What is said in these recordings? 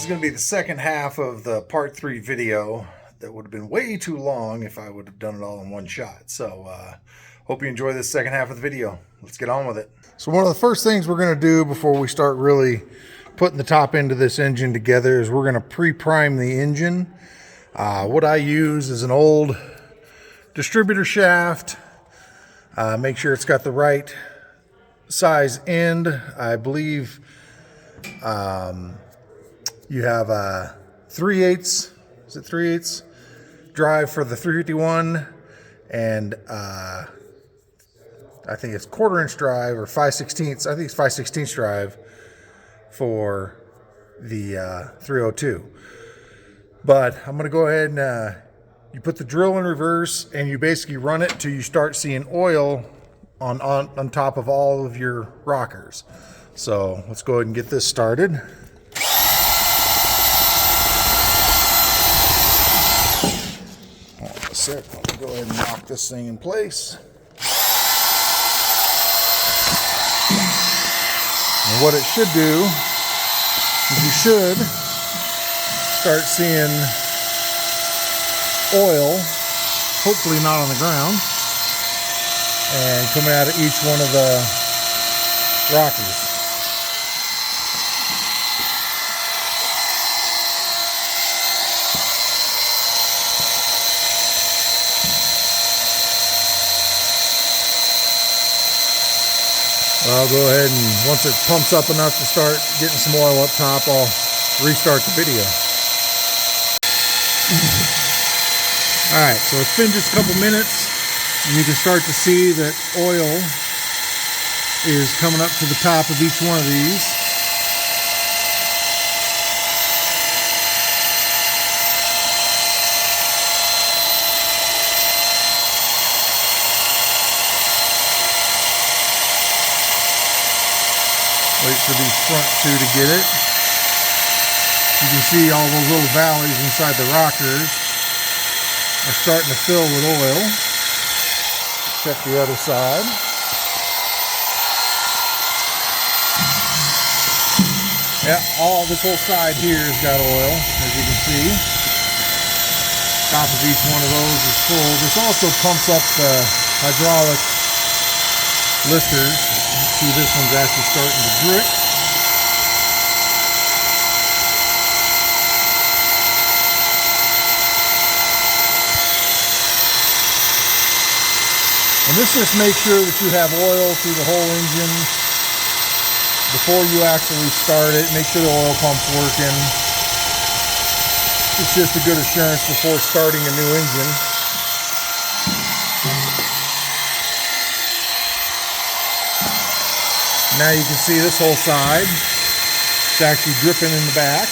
is going to be the second half of the part 3 video that would have been way too long if I would have done it all in one shot. So hope you enjoy this second half of the video. Let's get on with it. So one of the first things we're going to do before we start really putting the top end of this engine together is we're going to pre-prime the engine. What I use is an old distributor shaft. Make sure it's got the right size end. I believe you have a 3/8, is it 3/8 drive for the 351, and I think it's 1/4 inch drive or 5/16. I think it's 5/16 drive for the 302. But I'm going to go ahead and you put the drill in reverse and you basically run it till you start seeing oil on top of all of your rockers. So let's go ahead and get this started. Hold on a sec. Let me go ahead and lock this thing in place. And what it should do is you should start seeing oil, hopefully not on the ground, and coming out of each one of the rockers. I'll go ahead and once it pumps up enough to start getting some oil up top, I'll restart the video. Alright, so it's been just a couple minutes and you can start to see that oil is coming up to the top of each one of these. Wait for these front two to get it. You can see all those little valleys inside the rockers are starting to fill with oil. Check the other side. Yeah, all this whole side here has got oil, as you can see. Top of each one of those is full. This also pumps up the hydraulic lifters. See, this one's actually starting to drip. And this just makes sure that you have oil through the whole engine before you actually start it. Make sure the oil pump's working. It's just a good assurance before starting a new engine. Now you can see this whole side. It's actually dripping in the back.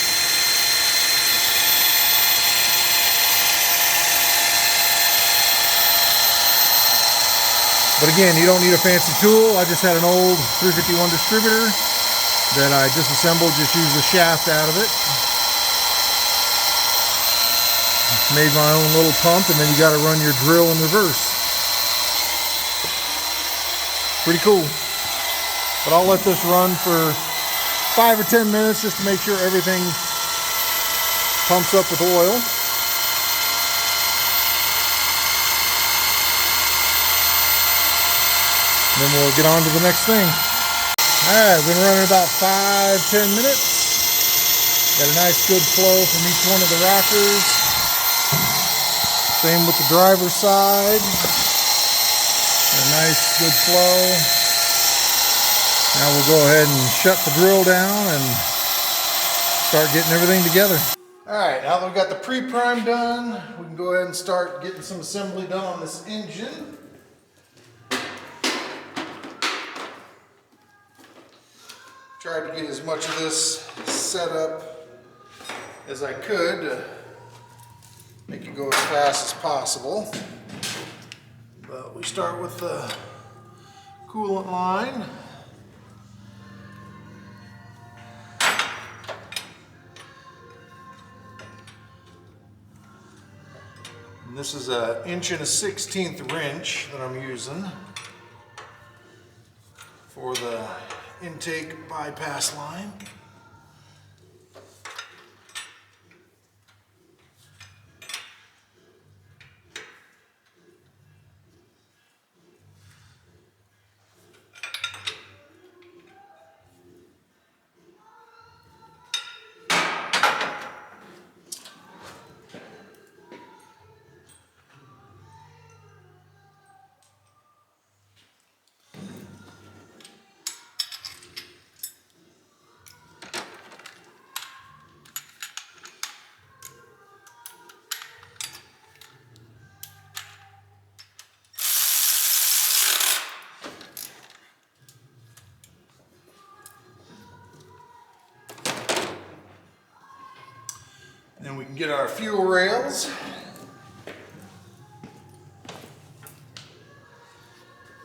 But again, you don't need a fancy tool. I just had an old 351 distributor that I disassembled, just used the shaft out of it. Made my own little pump, and then you got to run your drill in reverse. Pretty cool. But I'll let this run for 5 or 10 minutes just to make sure everything pumps up with oil. And then we'll get on to the next thing. Alright, we've been running about 5-10 minutes. Got a nice good flow from each one of the rockers. Same with the driver's side. A nice good flow. Now we'll go ahead and shut the drill down and start getting everything together. Alright, now that we've got the pre-prime done, we can go ahead and start getting some assembly done on this engine. Tried to get as much of this set up as I could to make it go as fast as possible. But we start with the coolant line. And this is an 1 1/16 wrench that I'm using for the intake bypass line. get our fuel rails.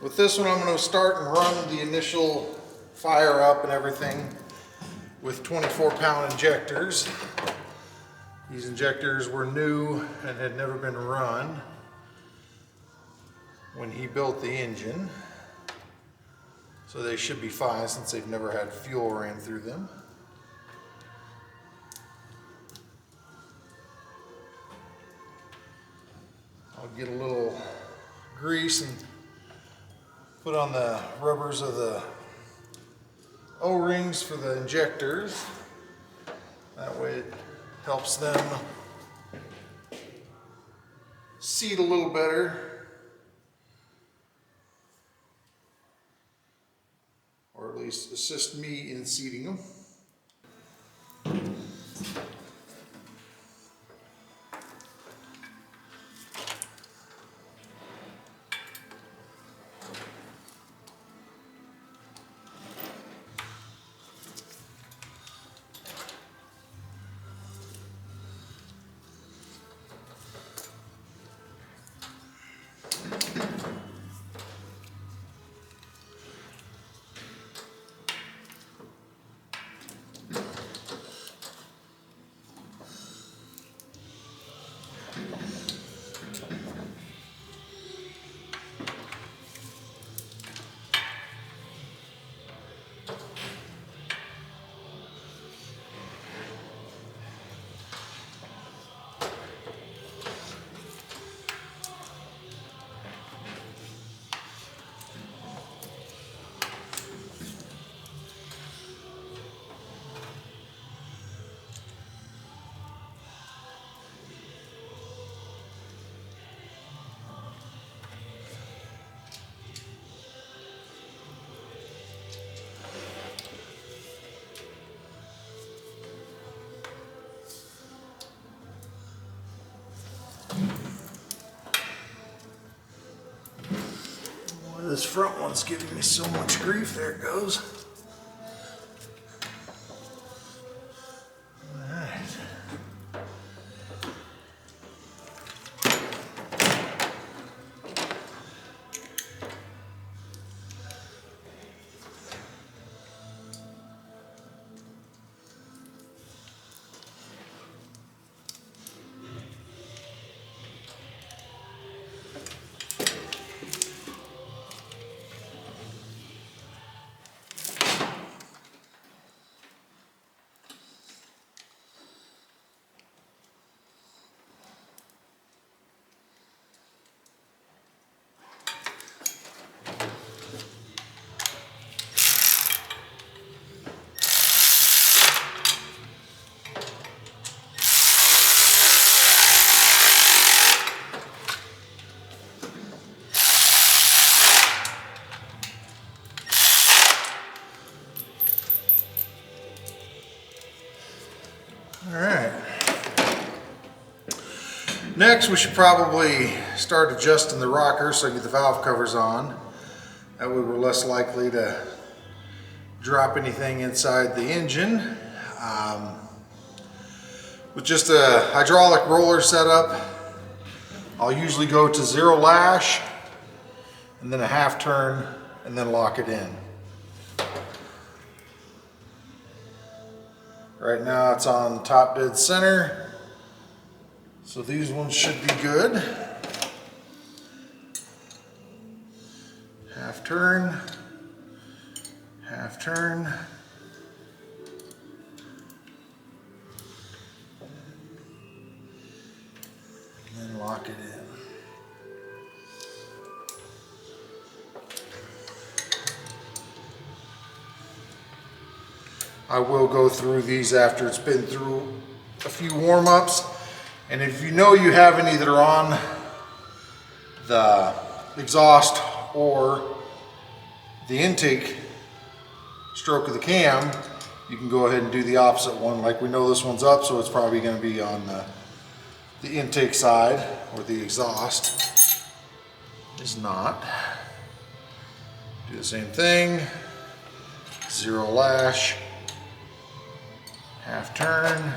With this one, I'm going to start and run the initial fire up and everything with 24-pound injectors. These injectors were new and had never been run when he built the engine. So they should be fine since they've never had fuel ran through them. I'll get a little grease and put on the rubbers of the O-rings for the injectors. That way it helps them seat a little better, or at least assist me in seating them. This front one's giving me so much grief. There it goes. All right. Next, we should probably start adjusting the rocker so I get the valve covers on. That way we're less likely to drop anything inside the engine. With just a hydraulic roller setup, I'll usually go to 0 lash and then a half turn and then lock it in. Right now it's on top dead center. So these ones should be good. Half turn, half turn. And then lock it in. I will go through these after it's been through a few warm-ups. And if you know you have any that are on the exhaust or the intake stroke of the cam, you can go ahead and do the opposite one. Like we know this one's up, so it's probably going to be on the intake side, or the exhaust is not. Do the same thing, 0 lash, half turn,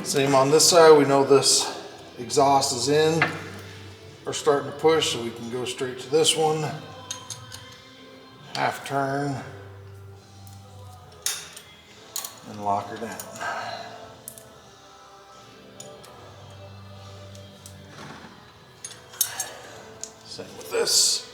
Same on this side. We know this exhaust is in or starting to push, so we can go straight to this one. Half turn and lock her down. Same with this.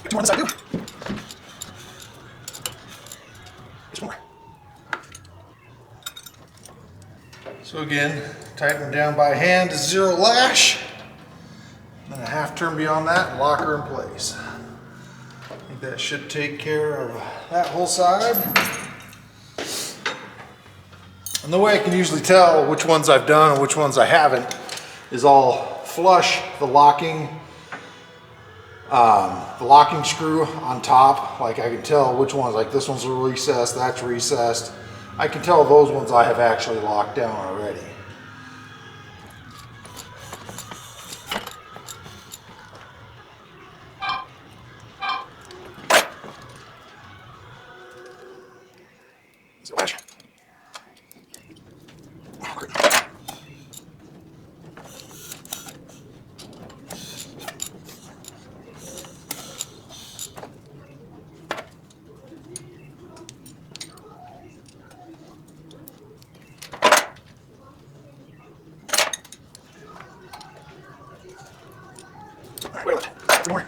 Which one does I do? Just one more. So again, tighten down by hand to 0 lash. Then a half turn beyond that and lock her in place. I think that should take care of that whole side. And the way I can usually tell which ones I've done and which ones I haven't is I'll flush the locking screw on top. Like I can tell which ones, like this one's recessed, that's recessed. I can tell those ones I have actually locked down already. Lash. Oh, great. Wait a minute. Some more.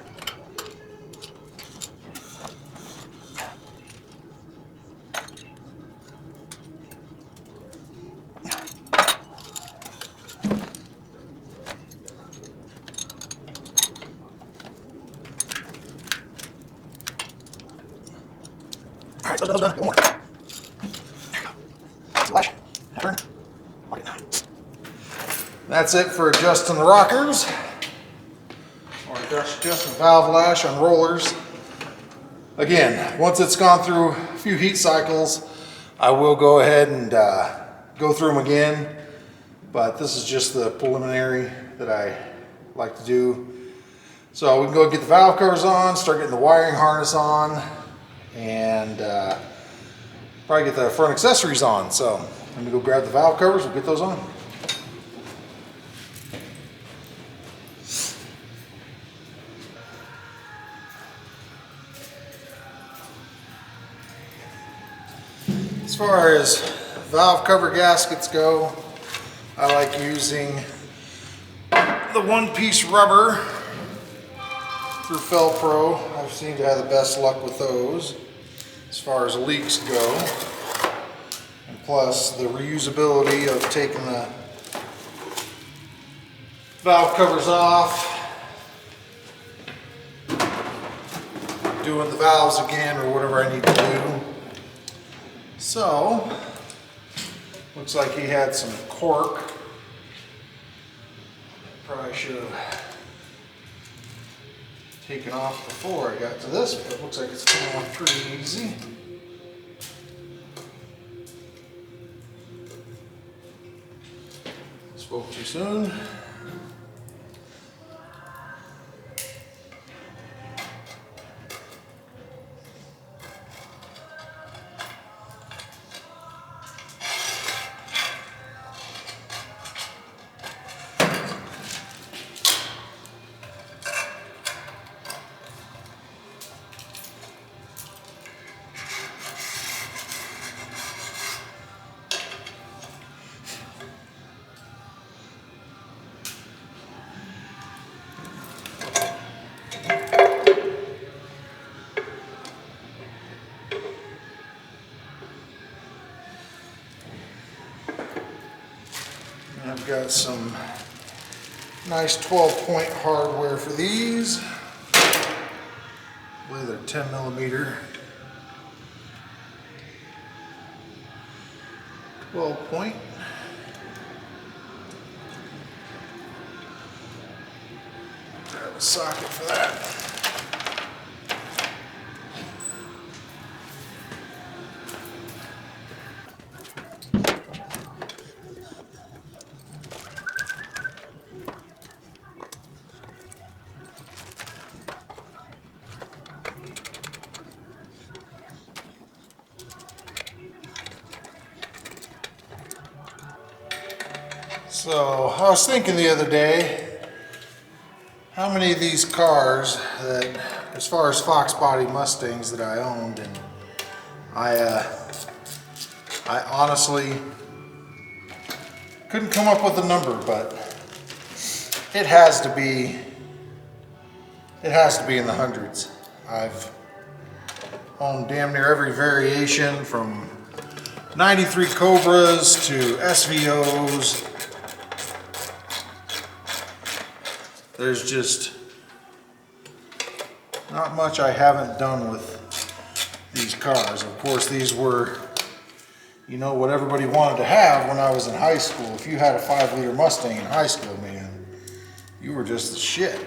All right, so done. One more. There you go. Lash. Turn. Lock it down. That's it for adjusting the rockers. Or adjusting the valve lash on rollers. Again, once it's gone through a few heat cycles, I will go ahead and go through them again. But this is just the preliminary that I like to do. So we can go get the valve covers on, start getting the wiring harness on, and probably get the front accessories on. So let me go grab the valve covers, we'll get those on. As far as valve cover gaskets go, I like using the one-piece rubber through Felpro. I've seemed to have the best luck with those as far as leaks go. And plus the reusability of taking the valve covers off, doing the valves again or whatever I need to do. So, looks like he had some cork. Probably should have taken off before I got to this, but it looks like it's coming off pretty easy. Spoke too soon. I've got some nice 12-point hardware for these. I believe they're 10 millimeter. 12-point. Grab a socket for that. So I was thinking the other day, how many of these cars that, as far as Fox body Mustangs that I owned, and I honestly couldn't come up with a number, but it has to be in the hundreds. I've owned damn near every variation from 93 Cobras to SVOs. There's just not much I haven't done with these cars. Of course, these were, you know, what everybody wanted to have when I was in high school. If you had a 5-liter Mustang in high school, man, you were just the shit.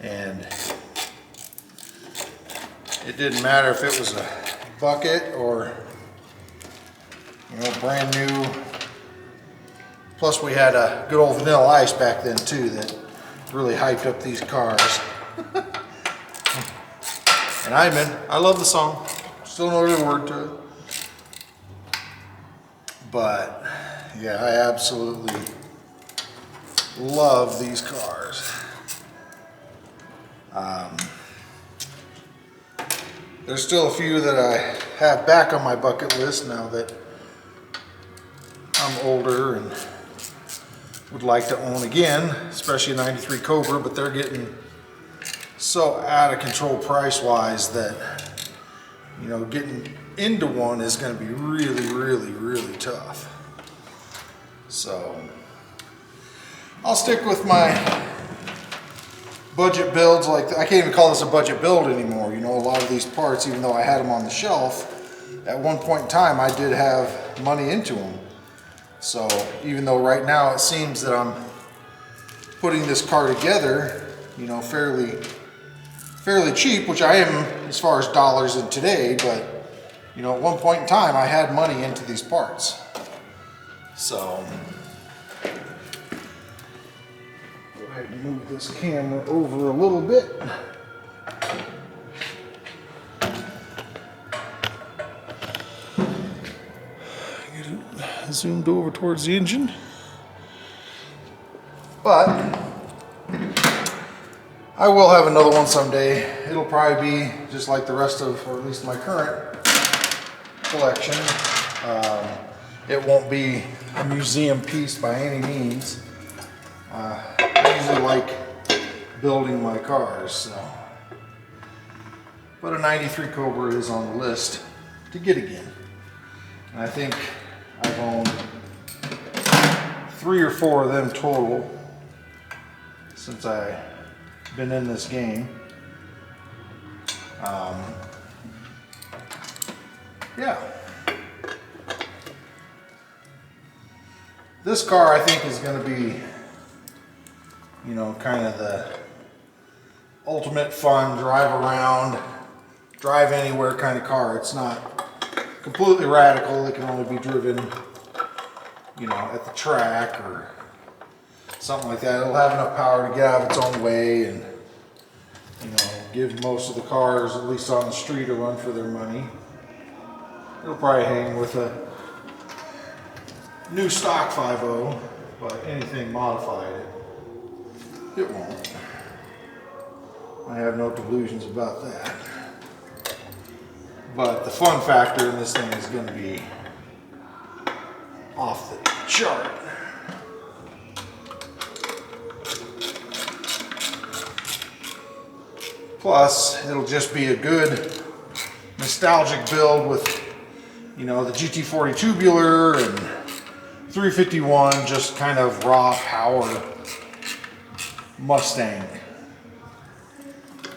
And it didn't matter if it was a bucket or, you know, brand new. Plus we had a good old Vanilla Ice back then too that really hyped up these cars. And I love the song. Still know every word to it. But yeah, I absolutely love these cars. There's still a few that I have back on my bucket list now that I'm older and would like to own again, especially a 93 Cobra, but they're getting so out of control price-wise that, you know, getting into one is going to be really, really, really tough. So I'll stick with my budget builds. Like, I can't even call this a budget build anymore. You know, a lot of these parts, even though I had them on the shelf, at one point in time I did have money into them. So even though right now it seems that I'm putting this car together, you know, fairly cheap, which I am as far as dollars in today, but, you know, at one point in time I had money into these parts. So go ahead and move this camera over a little bit. Zoomed over towards the engine. But I will have another one someday. It'll probably be just like the rest of, or at least my current collection. It won't be a museum piece by any means. I usually like building my cars, so. But a 93 Cobra is on the list to get again. And I think I've owned 3 or 4 of them total since I've been in this game. Yeah. This car I think is going to be, you know, kind of the ultimate fun, drive around, drive anywhere kind of car. It's not completely radical. It can only be driven, you know, at the track or something like that. It'll have enough power to get out of its own way and, you know, give most of the cars, at least on the street, a run for their money. It'll probably hang with a new stock 5.0, but anything modified, it won't. I have no delusions about that. But the fun factor in this thing is going to be off the chart. Plus, it'll just be a good nostalgic build with, you know, the GT40 tubular and 351, just kind of raw power Mustang.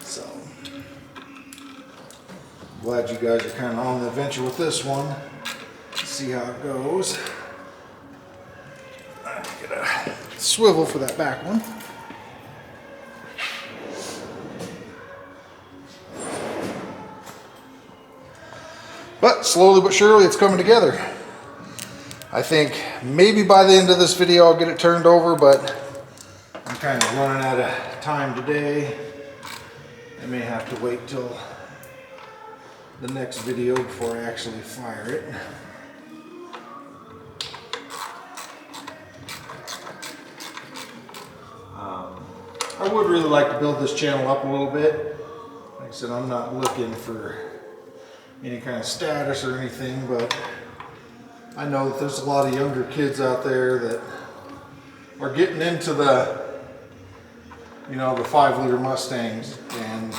So glad you guys are kind of on the adventure with this one. Let's see how it goes. Get a swivel for that back one. But slowly but surely it's coming together. I think maybe by the end of this video I'll get it turned over, but I'm kind of running out of time today. I may have to wait till the next video before I actually fire it. I would really like to build this channel up a little bit. Like I said, I'm not looking for any kind of status or anything, but I know that there's a lot of younger kids out there that are getting into the, you know, the 5-liter Mustangs, and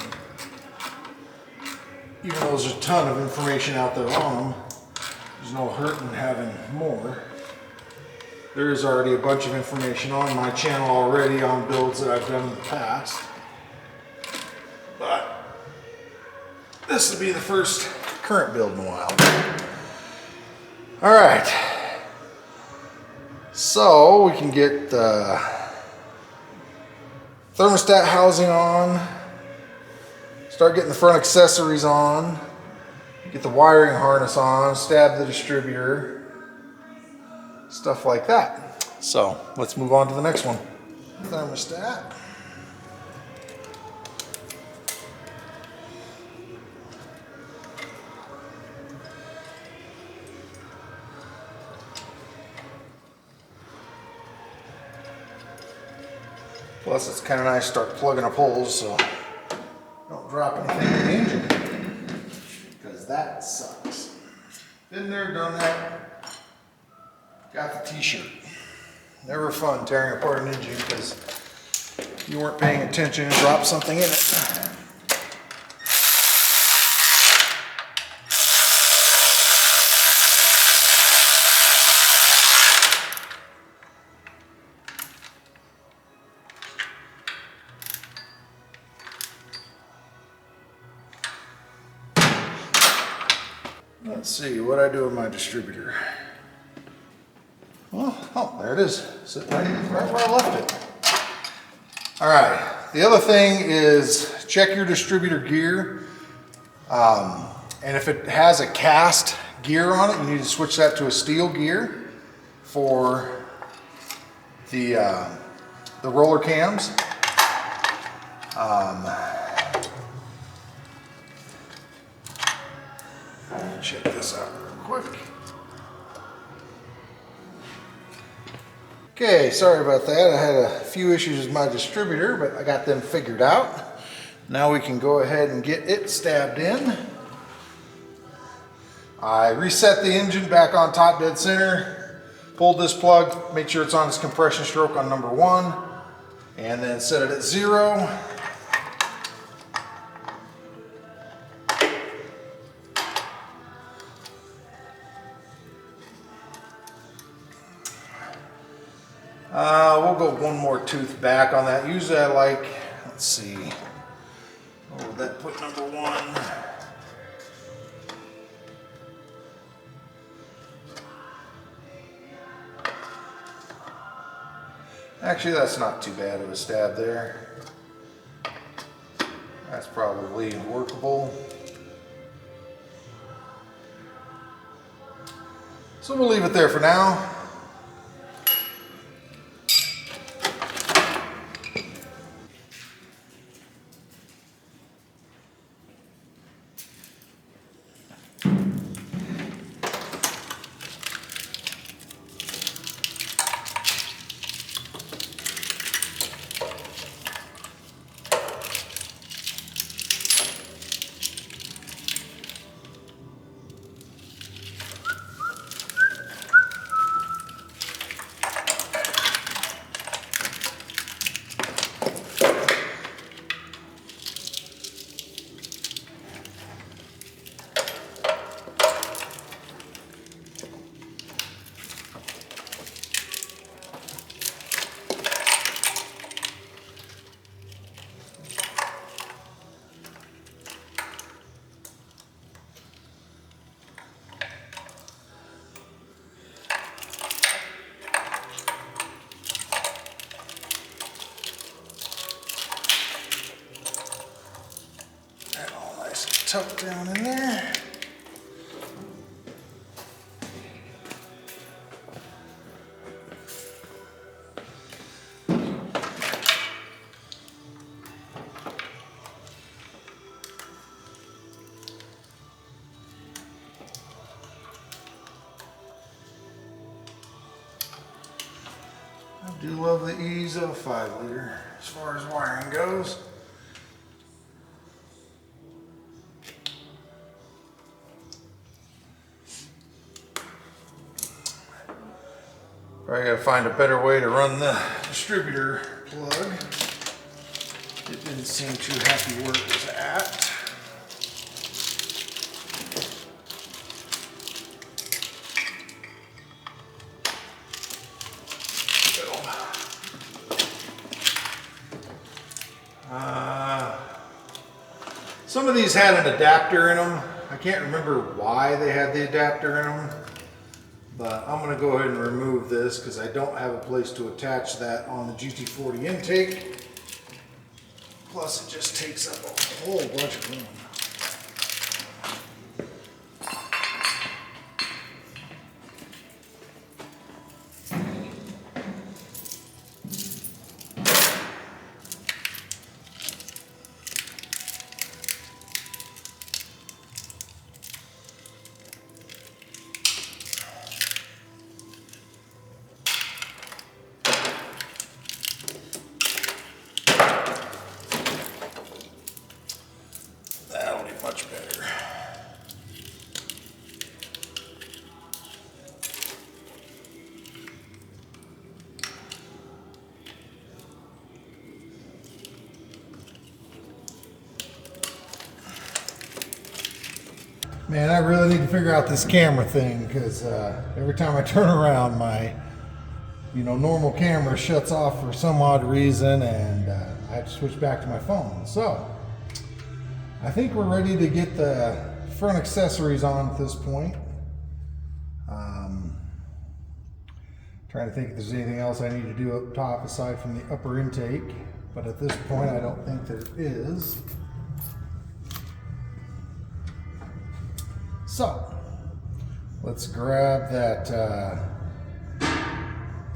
even though there's a ton of information out there on them, there's no hurt in having more. There is already a bunch of information on my channel already on builds that I've done in the past, but this will be the first current build in a while. All right, so we can get the thermostat housing on, start getting the front accessories on, get the wiring harness on, stab the distributor, stuff like that. So let's move on to the next one. Thermostat. Plus it's kind of nice to start plugging up holes so don't drop anything in the engine, because that sucks. Been there, done that. Got the t-shirt. Never fun tearing apart an engine because you weren't paying attention and dropped something in it. Let's see what I do with my distributor. Well, oh, there it is, sitting right where I left it. All right, the other thing is check your distributor gear. And if it has a cast gear on it, you need to switch that to a steel gear for the roller cams. Check this out real quick. Okay, sorry about that. I had a few issues with my distributor, but I got them figured out. Now we can go ahead and get it stabbed in. I reset the engine back on top dead center, pulled this plug, make sure it's on its compression stroke on number 1, and then set it at 0. We'll go one more tooth back on that. Usually I like, let's see, what would that put number 1? Actually, that's not too bad of a stab there. That's probably workable. So we'll leave it there for now. tucked down in there. I do love the ease of a 5 liter as far as wiring goes. Probably gotta find a better way to run the distributor plug. It didn't seem too happy where it was at. Some of these had an adapter in them. I can't remember why they had the adapter in them, but I'm going to go ahead and remove this because I don't have a place to attach that on the GT40 intake. Plus it just takes up a whole bunch of room. Much better. Man, I really need to figure out this camera thing because every time I turn around, my normal camera shuts off for some odd reason, and I have to switch back to my phone. So I think we're ready to get the front accessories on at this point. Trying to think if there's anything else I need to do up top aside from the upper intake, but at this point I don't think there is. So let's grab that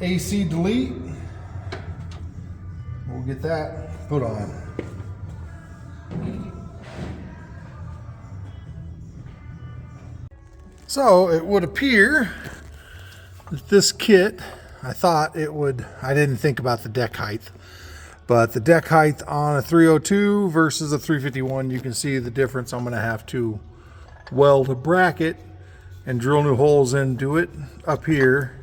AC delete. We'll get that put on. So it would appear that this kit, I didn't think about the deck height, but the deck height on a 302 versus a 351, you can see the difference. I'm going to have to weld a bracket and drill new holes into it up here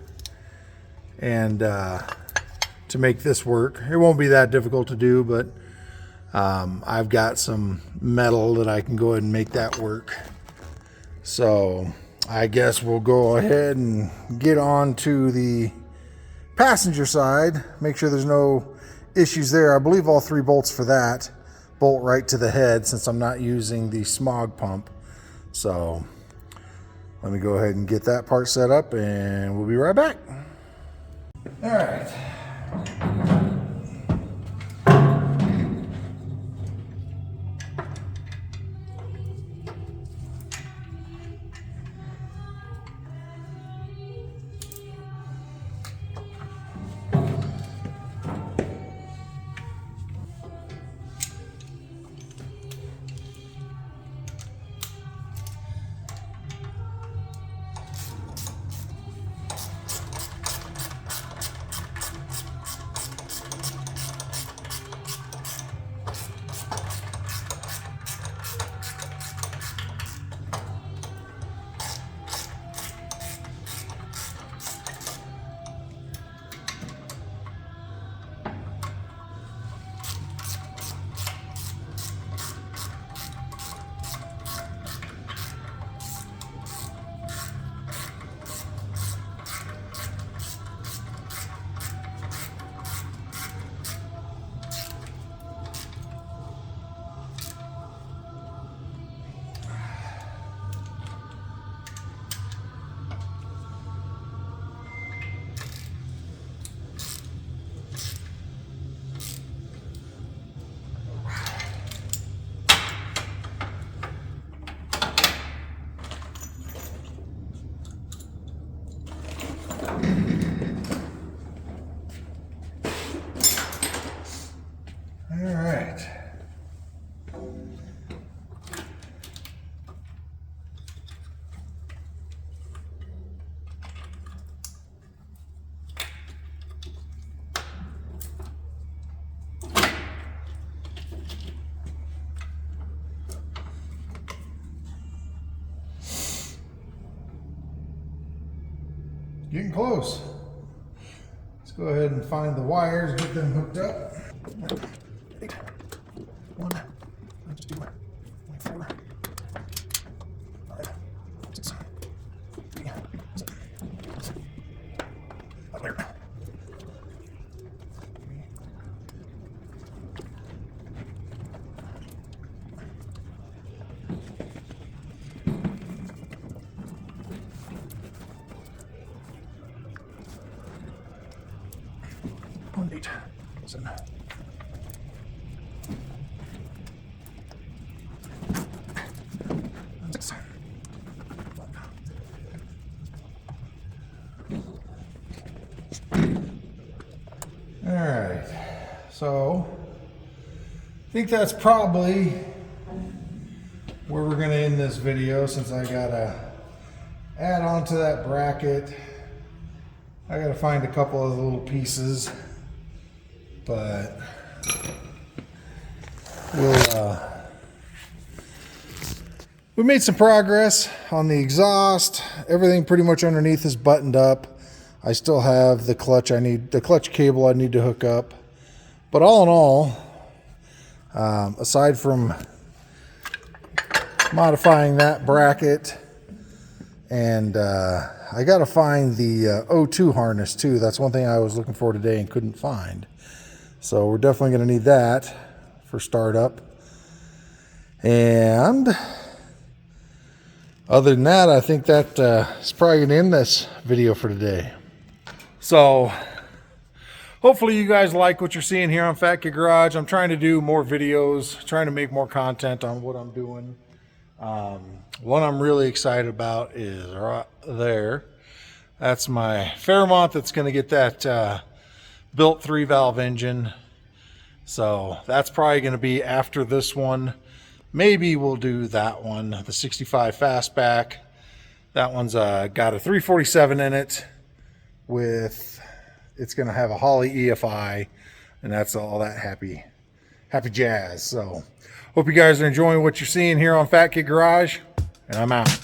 and to make this work. It won't be that difficult to do, but I've got some metal that I can go ahead and make that work. So I guess we'll go ahead and get on to the passenger side, make sure there's no issues there. I believe all 3 bolts for that bolt right to the head since I'm not using the smog pump. So let me go ahead and get that part set up and we'll be right back. All right. Getting close. Let's go ahead and find the wires, get them hooked up. 8, 1, let's do 4, 5, 6, 3, 7, 8. There. All right, so I think that's probably where we're going to end this video, since I gotta add on to that bracket. I gotta find a couple of little pieces, but we made some progress on the exhaust. Everything pretty much underneath is buttoned up. I still have the clutch cable I need to hook up. But all in all, aside from modifying that bracket, and I got to find the O2 harness too. That's one thing I was looking for today and couldn't find. So we're definitely going to need that for startup. And other than that, I think that is probably going to end this video for today. So hopefully you guys like what you're seeing here on Fat Kid Garage. I'm trying to do more videos, trying to make more content on what I'm doing. One I'm really excited about is right there. That's my Fairmont that's going to get that built 3-valve engine. So that's probably going to be after this one. Maybe we'll do that one, the 65 Fastback. That one's got a 347 in it. It's going to have a Holley EFI, and that's all that happy jazz. So hope you guys are enjoying what you're seeing here on Fat Kid Garage, and I'm out.